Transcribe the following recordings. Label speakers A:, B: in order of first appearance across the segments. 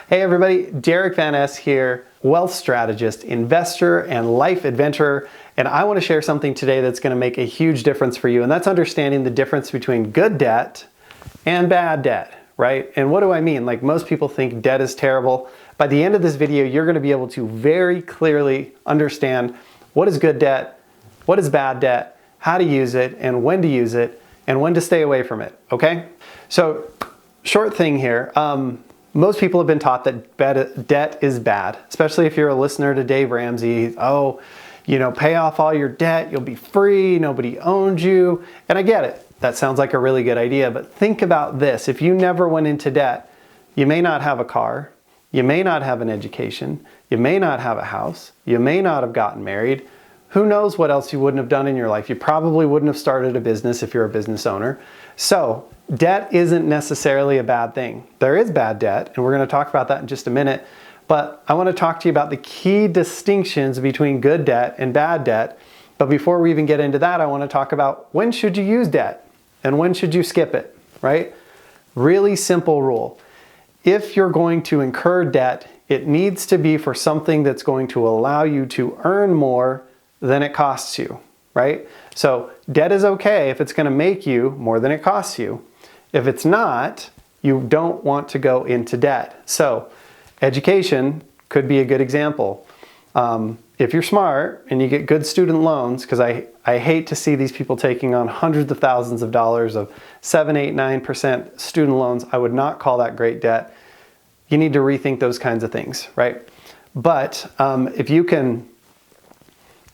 A: Hey everybody, Derick Van Ness here, wealth strategist, investor, and life adventurer, and I want to share something today that's going to make a huge difference for you, and that's understanding the difference between good debt and bad debt, right? And what do I mean? Like, most people think debt is terrible. By the end of this video, you're going to be able to very clearly understand what is good debt, what is bad debt, how to use it, and when to stay away from it, okay? So, short thing here. Most people have been taught that debt is bad, especially if you're a listener to Dave Ramsey. Oh, pay off all your debt, you'll be free, nobody owns you. And I get it. That sounds like a really good idea, but think about this. If you never went into debt, you may not have a car, you may not have an education, you may not have a house, you may not have gotten married. Who knows what else you wouldn't have done in your life? You probably wouldn't have started a business if you're a business owner. So, debt isn't necessarily a bad thing. There is bad debt, and we're going to talk about that in just a minute. But I want to talk to you about the key distinctions between good debt and bad debt. But before we even get into that, I want to talk about when should you use debt and when should you skip it, right? Really simple rule. If you're going to incur debt, it needs to be for something that's going to allow you to earn more than it costs you, right? So debt is okay if it's going to make you more than it costs you. If it's not, you don't want to go into debt. So education could be a good example. If you're smart and you get good student loans, because I hate to see these people taking on hundreds of thousands of dollars of 7, 8, 9% student loans, I would not call that great debt. You need to rethink those kinds of things, right? But if you can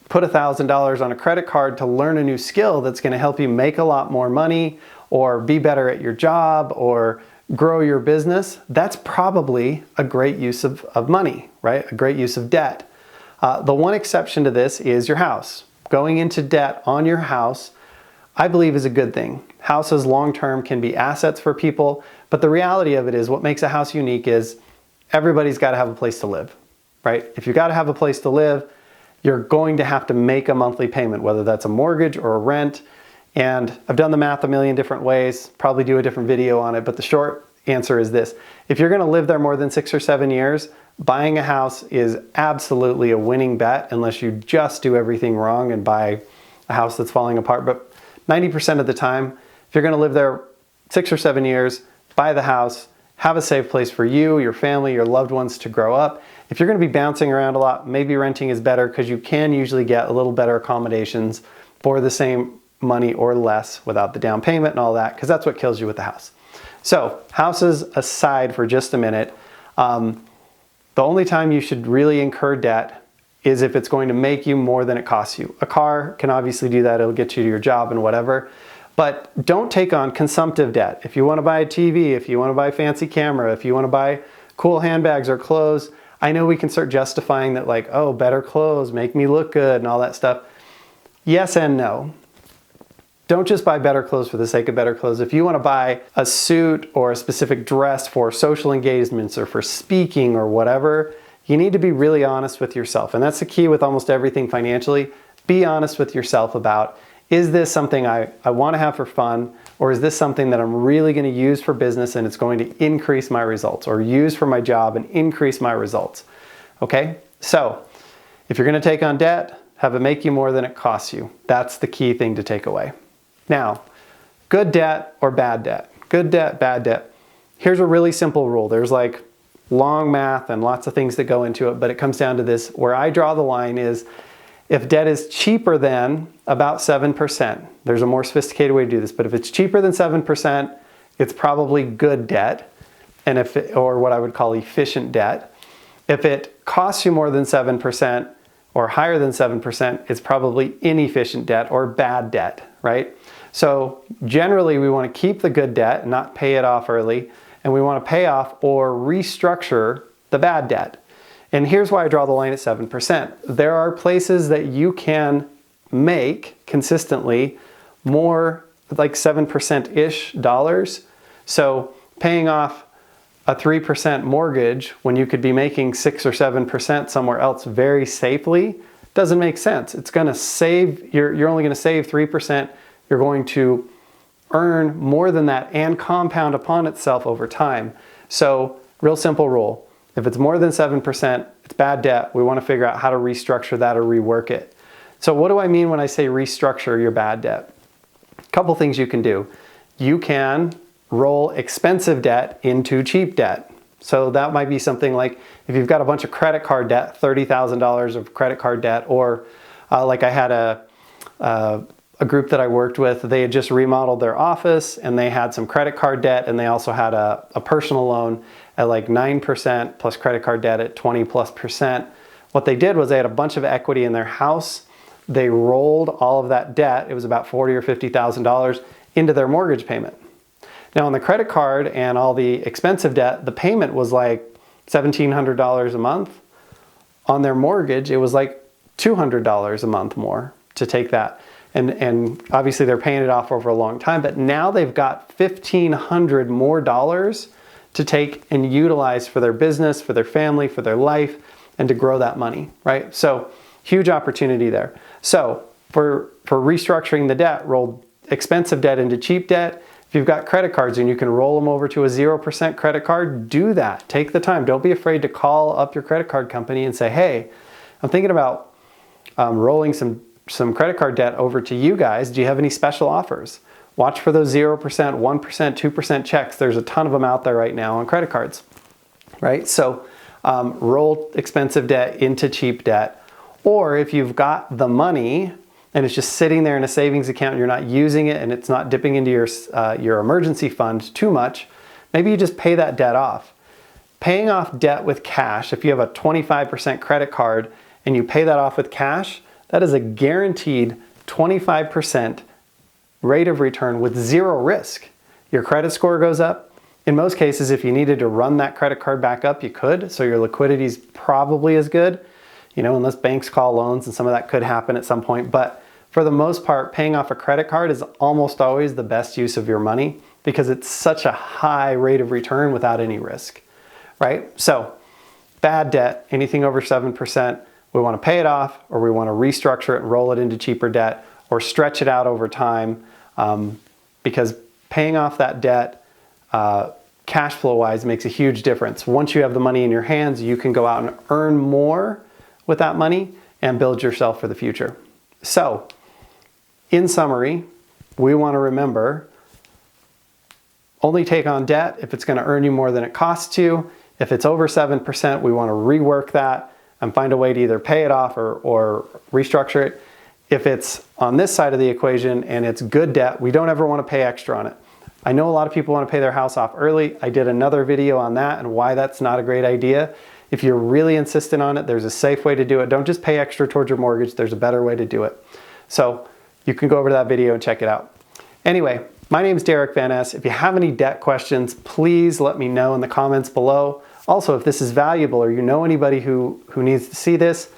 A: put $1,000 on a credit card to learn a new skill that's going to help you make a lot more money or be better at your job or grow your business, that's probably a great use of money, right? A great use of debt. The one exception to this is your house. Going into debt on your house, I believe, is a good thing. Houses long-term can be assets for people, but the reality of it is what makes a house unique is everybody's got to have a place to live, right? If you got to have a place to live, you're going to have to make a monthly payment, whether that's a mortgage or a rent. And I've done the math a million different ways, probably do a different video on it, but the short answer is this. If you're going to live there more than 6 or 7 years, buying a house is absolutely a winning bet unless you just do everything wrong and buy a house that's falling apart. But 90% of the time, if you're going to live there 6 or 7 years, buy the house, have a safe place for you, your family, your loved ones to grow up. If you're going to be bouncing around a lot, maybe renting is better because you can usually get a little better accommodations for the same money or less without the down payment and all that, because that's what kills you with the house. So, houses aside for just a minute, the only time you should really incur debt is if it's going to make you more than it costs you. A car can obviously do that, it'll get you to your job and whatever, but don't take on consumptive debt. If you want to buy a TV, if you want to buy a fancy camera, if you want to buy cool handbags or clothes, I know we can start justifying that, like, oh, better clothes make me look good and all that stuff. Yes and no. Don't just buy better clothes for the sake of better clothes. If you want to buy a suit or a specific dress for social engagements or for speaking or whatever, you need to be really honest with yourself. And that's the key with almost everything financially. Be honest with yourself about, is this something I want to have for fun, or is this something that I'm really going to use for business and it's going to increase my results, or use for my job and increase my results? Okay? So, if you're going to take on debt, have it make you more than it costs you. That's the key thing to take away. Now, good debt or bad debt? Good debt, bad debt. Here's a really simple rule. There's like long math and lots of things that go into it, but it comes down to this. Where I draw the line is if debt is cheaper than about 7%, there's a more sophisticated way to do this, but if it's cheaper than 7%, it's probably good debt, and or what I would call efficient debt. If it costs you more than 7% or higher than 7%, it's probably inefficient debt or bad debt, right? So generally we want to keep the good debt and not pay it off early, and we want to pay off or restructure the bad debt. And here's why I draw the line at 7%. There are places that you can make consistently more like 7%-ish dollars. So paying off a 3% mortgage when you could be making 6 or 7% somewhere else very safely doesn't make sense. It's going to save, you're only going to save 3%. You're going to earn more than that and compound upon itself over time. So real simple rule. If it's more than 7%, it's bad debt. We want to figure out how to restructure that or rework it. So what do I mean when I say restructure your bad debt? A couple things you can do. You can roll expensive debt into cheap debt. So that might be something like if you've got a bunch of credit card debt, $30,000 of credit card debt, or like I had a group that I worked with, they had just remodeled their office and they had some credit card debt, and they also had a personal loan at like 9% plus credit card debt at 20+%. What they did was they had a bunch of equity in their house. They rolled all of that debt, it was about $40,000 or $50,000, into their mortgage payment. Now on the credit card and all the expensive debt, the payment was like $1,700 a month. On their mortgage, it was like $200 a month more to take that. And obviously they're paying it off over a long time, but now they've got $1,500 more dollars to take and utilize for their business, for their family, for their life, and to grow that money, right? So huge opportunity there. So for restructuring the debt, roll expensive debt into cheap debt. If you've got credit cards and you can roll them over to a 0% credit card, do that. Take the time. Don't be afraid to call up your credit card company and say, hey, I'm thinking about rolling some credit card debt over to you guys. Do you have any special offers? Watch for those 0%, 1%, 2% checks. There's a ton of them out there right now on credit cards, right? So roll expensive debt into cheap debt. Or if you've got the money and it's just sitting there in a savings account and you're not using it and it's not dipping into your emergency fund too much, maybe you just pay that debt off. Paying off debt with cash, if you have a 25% credit card and you pay that off with cash, that is a guaranteed 25% rate of return with zero risk. Your credit score goes up. In most cases, if you needed to run that credit card back up, you could. So your liquidity is probably as good, unless banks call loans, and some of that could happen at some point. But for the most part, paying off a credit card is almost always the best use of your money because it's such a high rate of return without any risk, right? So bad debt, anything over 7%, we want to pay it off, or we want to restructure it and roll it into cheaper debt, or stretch it out over time, because paying off that debt cash flow wise makes a huge difference. Once you have the money in your hands, you can go out and earn more with that money and build yourself for the future. So in summary, we want to remember, only take on debt if it's going to earn you more than it costs you. If it's over 7%, we want to rework that and find a way to either pay it off or restructure it. If it's on this side of the equation and it's good debt, we don't ever want to pay extra on it. I know a lot of people want to pay their house off early. I did another video on that and why that's not a great idea. If you're really insistent on it, there's a safe way to do it. Don't just pay extra towards your mortgage. There's a better way to do it. So you can go over to that video and check it out. Anyway, my name is Derick Van Ness. If you have any debt questions, please let me know in the comments below. Also, if this is valuable or you know anybody who needs to see this,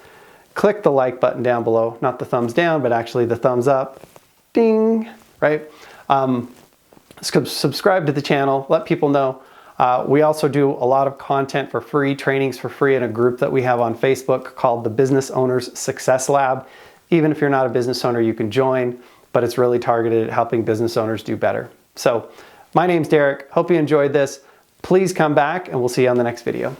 A: click the like button down below. Not the thumbs down, but actually the thumbs up. Ding, right? Subscribe to the channel. Let people know. We also do a lot of content for free, trainings for free in a group that we have on Facebook called the Business Owners Success Lab. Even if you're not a business owner, you can join, but it's really targeted at helping business owners do better. So my name's Derick. Hope you enjoyed this. Please come back and we'll see you on the next video.